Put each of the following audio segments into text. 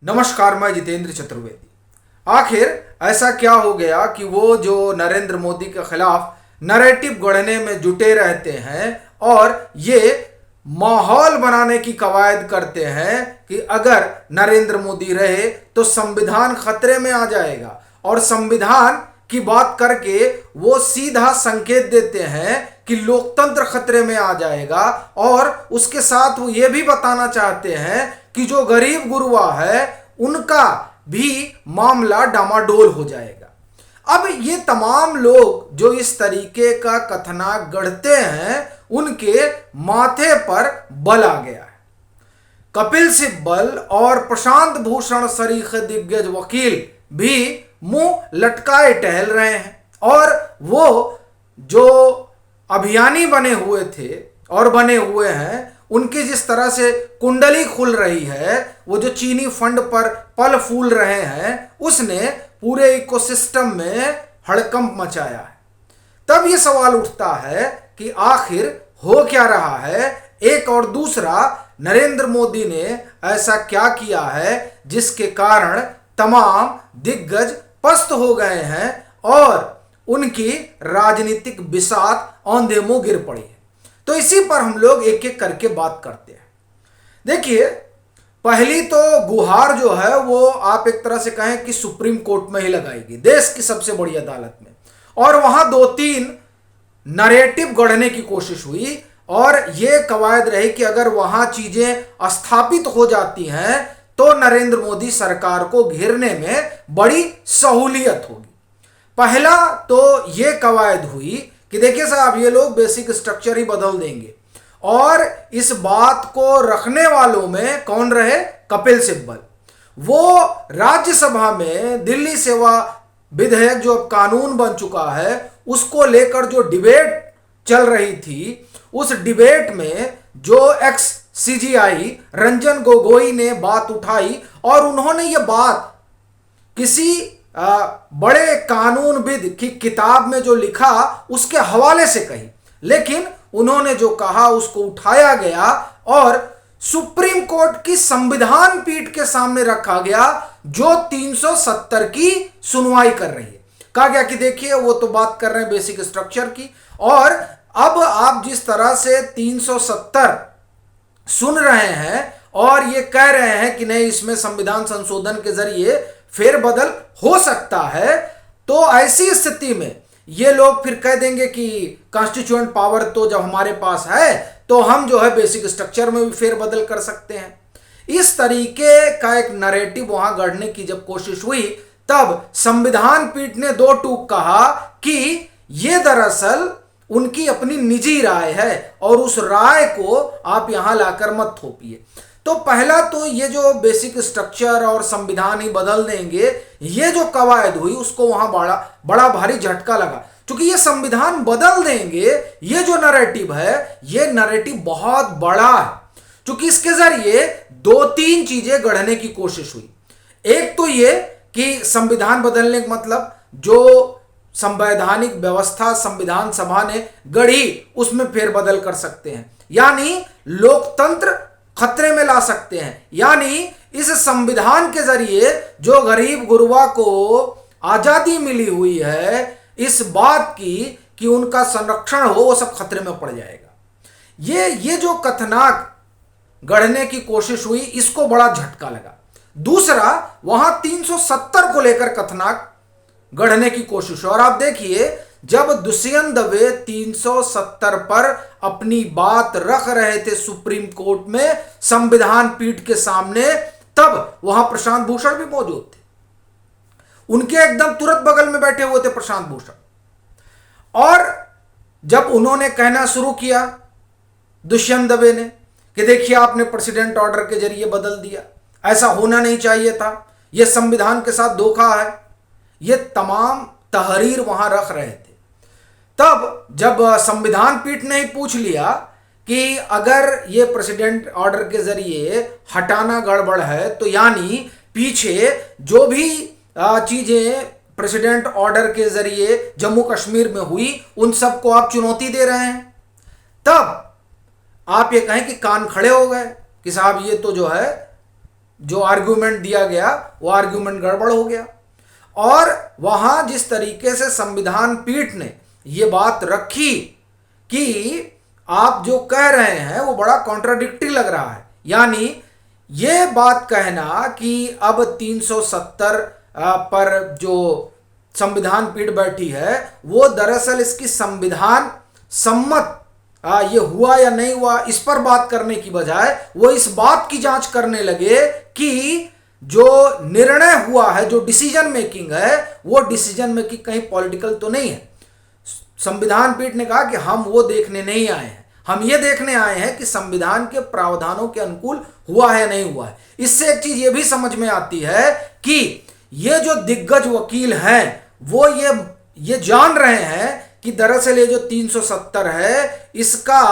नमस्कार, मैं जितेंद्र चतुर्वेदी। आखिर ऐसा क्या हो गया कि वो जो नरेंद्र मोदी के खिलाफ नैरेटिव गढ़ने में जुटे रहते हैं और ये माहौल बनाने की कवायद करते हैं कि अगर नरेंद्र मोदी रहे तो संविधान खतरे में आ जाएगा, और संविधान की बात करके वो सीधा संकेत देते हैं कि लोकतंत्र खतरे में आ जाएगा। और उसके साथ वो ये भी बताना चाहते हैं कि जो गरीब गुरबा है उनका भी मामला डामाडोल हो जाएगा। अब ये तमाम लोग जो इस तरीके का कथनाक गढ़ते हैं उनके माथे पर बल आ गया है। कपिल सिब्बल और प्रशांत भूषण सरीखे दिग्गज वकील भी मुंह लटकाए टहल रहे हैं, और वो जो अभियानी बने हुए थे और बने हुए हैं उनकी जिस तरह से कुंडली खुल रही है, वो जो चीनी फंड पर पल फूल रहे हैं, उसने पूरे इकोसिस्टम में हड़कंप मचाया है। तब ये सवाल उठता है कि आखिर हो क्या रहा है। एक और दूसरा, नरेंद्र मोदी ने ऐसा क्या किया है जिसके कारण तमाम दिग्गज पस्त हो गए हैं और उनकी राजनीतिक बिसात औंधे मुंह गिर पड़ी है। तो इसी पर हम लोग एक एक करके बात करते हैं। देखिए, पहली तो गुहार जो है वो आप एक तरह से कहें कि सुप्रीम कोर्ट में ही लगाएगी, देश की सबसे बड़ी अदालत में। और वहां दो तीन नैरेटिव गढ़ने की कोशिश हुई और ये कवायद रही कि अगर वहां चीजें स्थापित हो जाती हैं तो नरेंद्र मोदी सरकार को घेरने में बड़ी सहूलियत होगी। पहला तो ये कवायद हुई कि देखिए साहब, ये लोग बेसिक स्ट्रक्चर ही बदल देंगे। और इस बात को रखने वालों में कौन रहे? कपिल सिब्बल। वो राज्यसभा में दिल्ली सेवा विधेयक जो अब कानून बन चुका है उसको लेकर जो डिबेट चल रही थी, उस डिबेट में जो एक्स सीजीआई रंजन गोगोई ने बात उठाई और उन्होंने ये बात किसी बड़े कानूनविद की किताब में जो लिखा उसके हवाले से कही, लेकिन उन्होंने जो कहा उसको उठाया गया और सुप्रीम कोर्ट की संविधान पीठ के सामने रखा गया जो 370 की सुनवाई कर रही है। कहा गया कि देखिए, वो तो बात कर रहे हैं बेसिक स्ट्रक्चर की, और अब आप जिस तरह से 370 सुन रहे हैं और ये कह रहे हैं कि नहीं, इसमें संविधान संशोधन के जरिए फेरबदल हो सकता है, तो ऐसी स्थिति में ये लोग फिर कह देंगे कि कॉन्स्टिट्यूएंट पावर तो जब हमारे पास है तो हम जो है बेसिक स्ट्रक्चर में भी फेरबदल कर सकते हैं। इस तरीके का एक नैरेटिव वहां गढ़ने की जब कोशिश हुई, तब संविधान पीठ ने दो टूक कहा कि ये दरअसल उनकी अपनी निजी राय है और उस राय को आप यहां लाकर मत थोपिए। तो पहला तो ये जो बेसिक स्ट्रक्चर और संविधान ही बदल देंगे, ये जो कवायद हुई उसको वहां बड़ा भारी झटका लगा। क्योंकि ये संविधान बदल देंगे, ये जो नैरेटिव है, ये नैरेटिव बहुत बड़ा है। क्योंकि इसके जरिए दो तीन चीजें गढ़ने की कोशिश हुई। एक तो ये कि संविधान बदलने का मतलब जो संवैधानिक व्यवस्था संविधान सभा ने गढ़ी उसमें फेरबदल कर सकते हैं, यानी लोकतंत्र खतरे में ला सकते हैं। यानी इस संविधान के जरिए जो गरीब गुरबा को आजादी मिली हुई है, इस बात की कि उनका संरक्षण हो, वो सब खतरे में पड़ जाएगा। ये जो कथनाक गढ़ने की कोशिश हुई, इसको बड़ा झटका लगा। दूसरा, वहां 370 को लेकर कथनाक गढ़ने की कोशिश। और आप देखिए, जब दुष्यंत दवे 370 पर अपनी बात रख रहे थे सुप्रीम कोर्ट में संविधान पीठ के सामने, तब वहां प्रशांत भूषण भी मौजूद थे। उनके एकदम तुरंत बगल में बैठे हुए थे प्रशांत भूषण। और जब उन्होंने कहना शुरू किया दुष्यंत दवे ने कि देखिए, आपने प्रेसिडेंट ऑर्डर के जरिए बदल दिया, ऐसा होना नहीं चाहिए था, यह संविधान के साथ धोखा है, ये तमाम तहरीर वहां रख रहे थे। तब जब संविधान पीठ ने ही पूछ लिया कि अगर ये प्रेसिडेंट ऑर्डर के जरिए हटाना गड़बड़ है, तो यानी पीछे जो भी चीजें प्रेसिडेंट ऑर्डर के जरिए जम्मू कश्मीर में हुई उन सबको आप चुनौती दे रहे हैं, तब आप ये कहें कि कान खड़े हो गए कि साहब ये तो जो है जो आर्ग्यूमेंट दिया गया वो आर्ग्यूमेंट गड़बड़ हो गया। और वहां जिस तरीके से संविधान पीठ ने ये बात रखी कि आप जो कह रहे हैं वो बड़ा कॉन्ट्राडिक्टरी लग रहा है, यानी ये बात कहना कि अब 370 पर जो संविधान पीठ बैठी है वो दरअसल इसकी संविधान सम्मत ये हुआ या नहीं हुआ इस पर बात करने की बजाय वो इस बात की जांच करने लगे कि जो निर्णय हुआ है, जो डिसीजन मेकिंग है, वो डिसीजन मेकिंग कहीं पॉलिटिकल तो नहीं है। संविधान पीठ ने कहा कि हम वो देखने नहीं आए हैं, हम ये देखने आए हैं कि संविधान के प्रावधानों के अनुकूल हुआ है नहीं हुआ है। इससे एक चीज ये भी समझ में आती है कि ये जो दिग्गज वकील हैं वो ये जान रहे हैं कि दरअसल ये जो 370 है इसका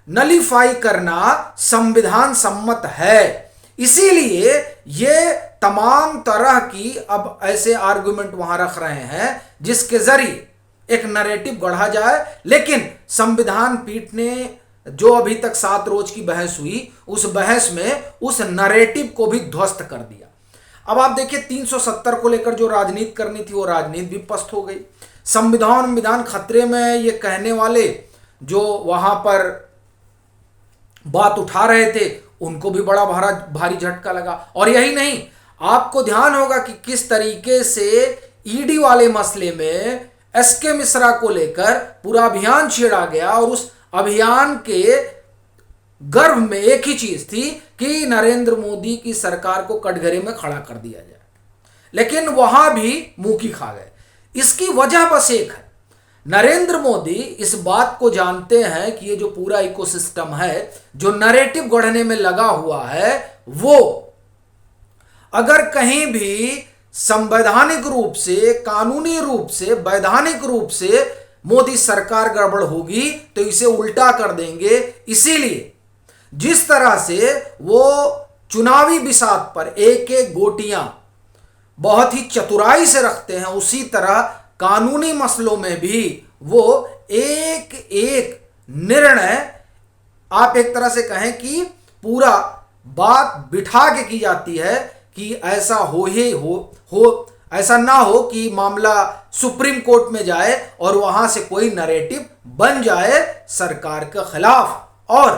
नलीफाई करना संविधान सम्मत है। इसीलिए ये तमाम तरह की अब ऐसे आर्गुमेंट वहां रख रहे हैं जिसके जरिए एक नैरेटिव गढ़ा जाए। लेकिन संविधान पीठ ने जो अभी तक 7 रोज की बहस हुई उस बहस में उस नैरेटिव को भी ध्वस्त कर दिया। अब आप देखिए 370 को लेकर जो राजनीति करनी थी वो राजनीति भी पस्त हो गई। संविधान खतरे में ये कहने वाले जो वहां पर बात उठा रहे थे उनको भी बड़ा भारी झटका लगा। और यही नहीं, आपको ध्यान होगा कि किस तरीके से ईडी वाले मसले में एसके मिश्रा को लेकर पूरा अभियान छेड़ा गया और उस अभियान के गर्भ में एक ही चीज थी कि नरेंद्र मोदी की सरकार को कटघरे में खड़ा कर दिया जाए, लेकिन वहां भी मुंह की खा गए। इसकी वजह बस एक है, नरेंद्र मोदी इस बात को जानते हैं कि ये जो पूरा इकोसिस्टम है जो नैरेटिव गढ़ने में लगा हुआ है वो अगर कहीं भी संवैधानिक रूप से, कानूनी रूप से, वैधानिक रूप से मोदी सरकार गड़बड़ होगी तो इसे उल्टा कर देंगे। इसीलिए जिस तरह से वो चुनावी बिसात पर एक एक गोटियां बहुत ही चतुराई से रखते हैं, उसी तरह कानूनी मसलों में भी वो एक एक निर्णय, आप एक तरह से कहें कि पूरा बात बिठा के की जाती है कि ऐसा हो ऐसा ना हो कि मामला सुप्रीम कोर्ट में जाए और वहां से कोई नैरेटिव बन जाए सरकार के खिलाफ और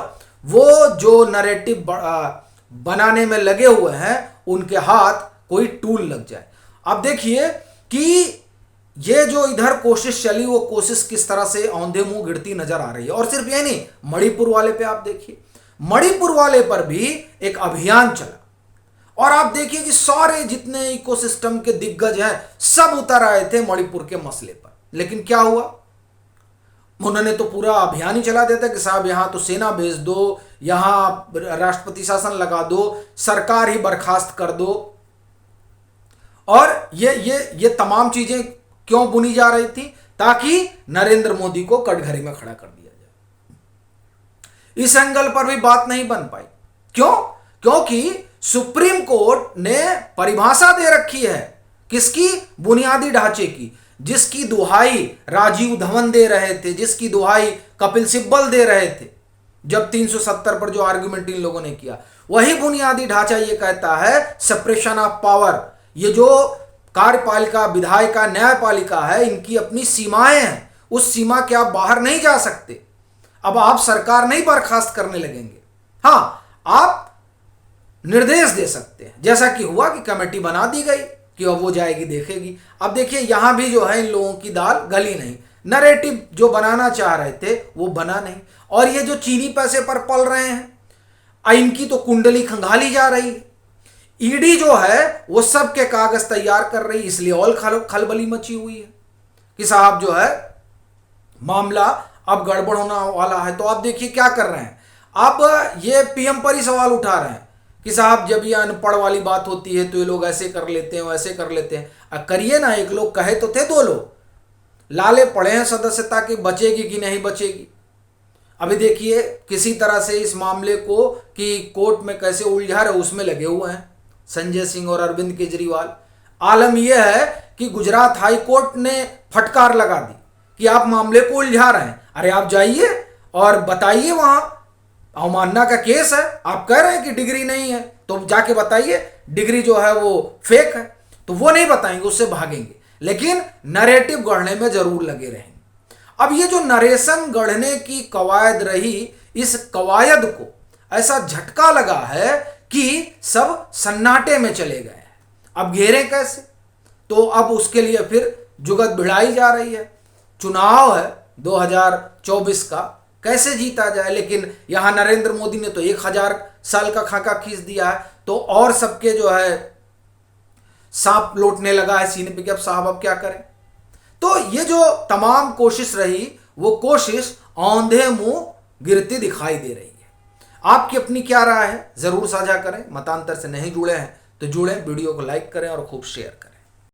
वो जो नैरेटिव बनाने में लगे हुए हैं उनके हाथ कोई टूल लग जाए। अब देखिए कि ये जो इधर कोशिश चली वो कोशिश किस तरह से औंधे मुंह गिरती नजर आ रही है। और सिर्फ ये नहीं, मणिपुर वाले पे आप देखिए, मणिपुर वाले पर भी एक अभियान चला और आप देखिए कि सारे जितने इकोसिस्टम के दिग्गज हैं सब उतर आए थे मणिपुर के मसले पर। लेकिन क्या हुआ, उन्होंने तो पूरा अभियान ही चला दिया था कि साहब यहां तो सेना भेज दो, यहां राष्ट्रपति शासन लगा दो, सरकार ही बर्खास्त कर दो। और ये तमाम चीजें क्यों बुनी जा रही थी? ताकि नरेंद्र मोदी को कटघरे में खड़ा कर दिया जाए। इस एंगल पर भी बात नहीं बन पाई। क्यों? क्योंकि सुप्रीम कोर्ट ने परिभाषा दे रखी है किसकी? बुनियादी ढांचे की, जिसकी दुहाई राजीव धवन दे रहे थे, जिसकी दुहाई कपिल सिब्बल दे रहे थे जब 370 पर जो आर्गुमेंट इन लोगों ने किया। वही बुनियादी ढांचा ये कहता है सेपरेशन ऑफ पावर। ये जो कार्यपालिका, विधायिका, न्यायपालिका है, इनकी अपनी सीमाएं हैं, उस सीमा के आप बाहर नहीं जा सकते। अब आप सरकार नहीं बर्खास्त करने लगेंगे, हाँ आप निर्देश दे सकते हैं, जैसा कि हुआ कि कमेटी बना दी गई कि अब वो जाएगी देखेगी। अब देखिए यहां भी जो है इन लोगों की दाल गली नहीं, नैरेटिव जो बनाना चाह रहे थे वो बना नहीं। और ये जो चीनी पैसे पर पल रहे हैं, इनकी तो कुंडली खंगाली जा रही है। ईडी जो है वो सबके कागज तैयार कर रही, इसलिए और खलबली मची हुई है कि साहब जो है मामला अब गड़बड़ होना वाला है। तो आप देखिए क्या कर रहे हैं, अब ये पीएम पर ही सवाल उठा रहे हैं कि साहब जब ये अनपढ़ वाली बात होती है तो ये लोग ऐसे कर लेते हैं, वैसे कर लेते हैं। करिए ना, एक लोग कहे तो थे, 2 लोग लाले पड़े हैं सदस्यता की, बचेगी कि नहीं बचेगी। अभी देखिए किसी तरह से इस मामले को कि कोर्ट में कैसे उलझा रहे उसमें लगे हुए हैं संजय सिंह और अरविंद केजरीवाल। आलम यह है कि गुजरात हाई कोर्ट ने फटकार लगा दी कि आप मामले को उलझा रहे हैं। अरे आप जाइए और बताइए, वहां अवमानना का केस है, आप कह रहे हैं कि डिग्री नहीं है, तो जाके बताइए डिग्री जो है वो फेक है, तो वो नहीं बताएंगे, उससे भागेंगे, लेकिन नरेटिव गढ़ने में जरूर लगे रहेंगे। अब ये जो नरेशन गढ़ने की कवायद रही, इस कवायद को ऐसा झटका लगा है कि सब सन्नाटे में चले गए हैं। अब घेरे कैसे? तो अब उसके लिए फिर जुगत भिड़ाई जा रही है। चुनाव है 2024 का, कैसे जीता जाए। लेकिन यहां नरेंद्र मोदी ने तो 1000 साल का खाका खींच दिया है, तो और सबके जो है सांप लौटने लगा है सीने पे कि अब साहब अब क्या करें। तो ये जो तमाम कोशिश रही, वो कोशिश औंधे मुंह गिरती दिखाई दे रही है। आपकी अपनी क्या राय है, जरूर साझा करें। मतांतर से नहीं जुड़े हैं तो जुड़ें, वीडियो को लाइक करें और खूब शेयर करें।